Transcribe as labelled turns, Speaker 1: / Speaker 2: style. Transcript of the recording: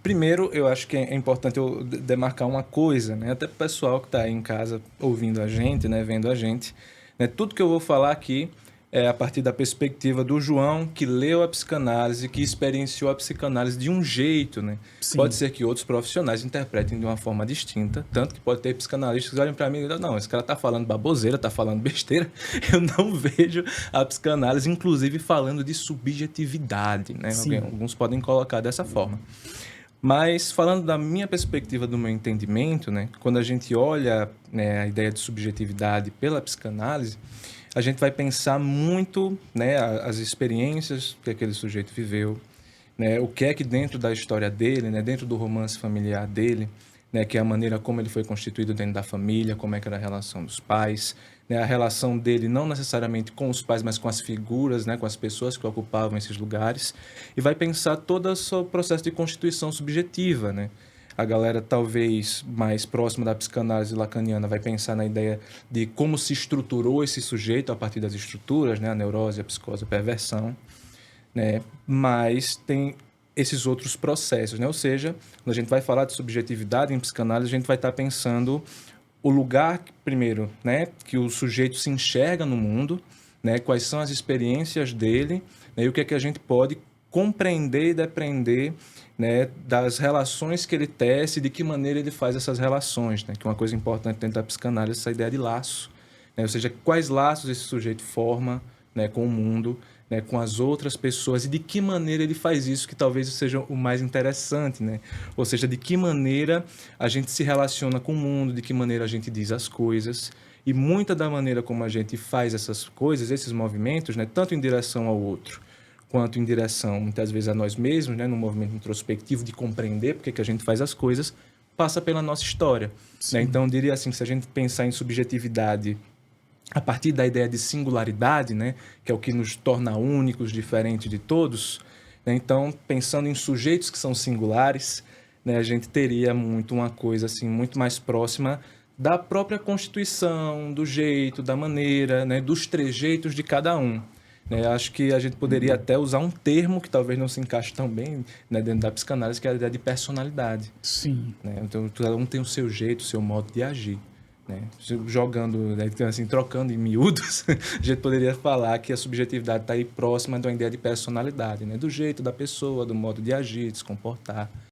Speaker 1: Primeiro, eu acho que é importante eu demarcar uma coisa, né? Até para o pessoal que está aí em casa ouvindo a gente, né? Vendo a gente, né? Tudo que eu vou falar aqui é a partir da perspectiva do João, que leu a psicanálise, que experienciou a psicanálise de um jeito, né? Pode
Speaker 2: Sim,
Speaker 1: ser que outros profissionais interpretem de uma forma distinta, tanto que pode ter psicanalistas que olhem para mim e dizem, não, esse cara está falando baboseira, está falando besteira. Eu não vejo a psicanálise, inclusive, falando de subjetividade, né?
Speaker 2: sim,
Speaker 1: Alguns podem colocar dessa forma. Mas falando da minha perspectiva, do meu entendimento, né, quando a gente olha, né, a ideia de subjetividade pela psicanálise, a gente vai pensar muito, né, as experiências que aquele sujeito viveu, né, o que é que dentro da história dele, né, dentro do romance familiar dele, né, que é a maneira como ele foi constituído dentro da família, como é que era a relação dos pais, né, a relação dele não necessariamente com os pais, mas com as figuras, né, com as pessoas que ocupavam esses lugares, e vai pensar todo o seu processo de constituição subjetiva, né? A galera talvez mais próxima da psicanálise lacaniana vai pensar na ideia de como se estruturou esse sujeito a partir das estruturas, né, a neurose, a psicose, a perversão, né? Mas tem esses outros processos, né? Ou seja, quando a gente vai falar de subjetividade em psicanálise, a gente vai estar pensando o lugar, primeiro, né, que o sujeito se enxerga no mundo, né, quais são as experiências dele, né, e o que é que a gente pode compreender e depreender, né, das relações que ele tece, de que maneira ele faz essas relações, né, que é uma coisa importante dentro da psicanálise, essa ideia de laço, né, ou seja, quais laços esse sujeito forma, né, com o mundo, né, com as outras pessoas e de que maneira ele faz isso, que talvez seja o mais interessante, né? Ou seja, de que maneira a gente se relaciona com o mundo, de que maneira a gente diz as coisas. E muita da maneira como a gente faz essas coisas, esses movimentos, né, tanto em direção ao outro, quanto em direção, muitas vezes, a nós mesmos, né, num movimento introspectivo de compreender porque que a gente faz as coisas, passa pela nossa história. Né?
Speaker 2: sim.
Speaker 1: Então, eu diria assim, se a gente pensar em subjetividade a partir da ideia de singularidade, né, que é o que nos torna únicos, diferentes de todos, né, então, pensando em sujeitos que são singulares, né, a gente teria muito uma coisa assim muito mais próxima da própria constituição, do jeito, da maneira, né, dos trejeitos de cada um. Né? Acho que a gente poderia até usar um termo que talvez não se encaixe tão bem, né, dentro da psicanálise, que é a ideia de personalidade.
Speaker 2: Sim.
Speaker 1: Né? Então, cada um tem o seu jeito, o seu modo de agir. Né? Jogando, né, então, assim, trocando em miúdos, a gente poderia falar que a subjetividade está aí próxima de uma ideia de personalidade, né? Do jeito da pessoa, do modo de agir, de se comportar.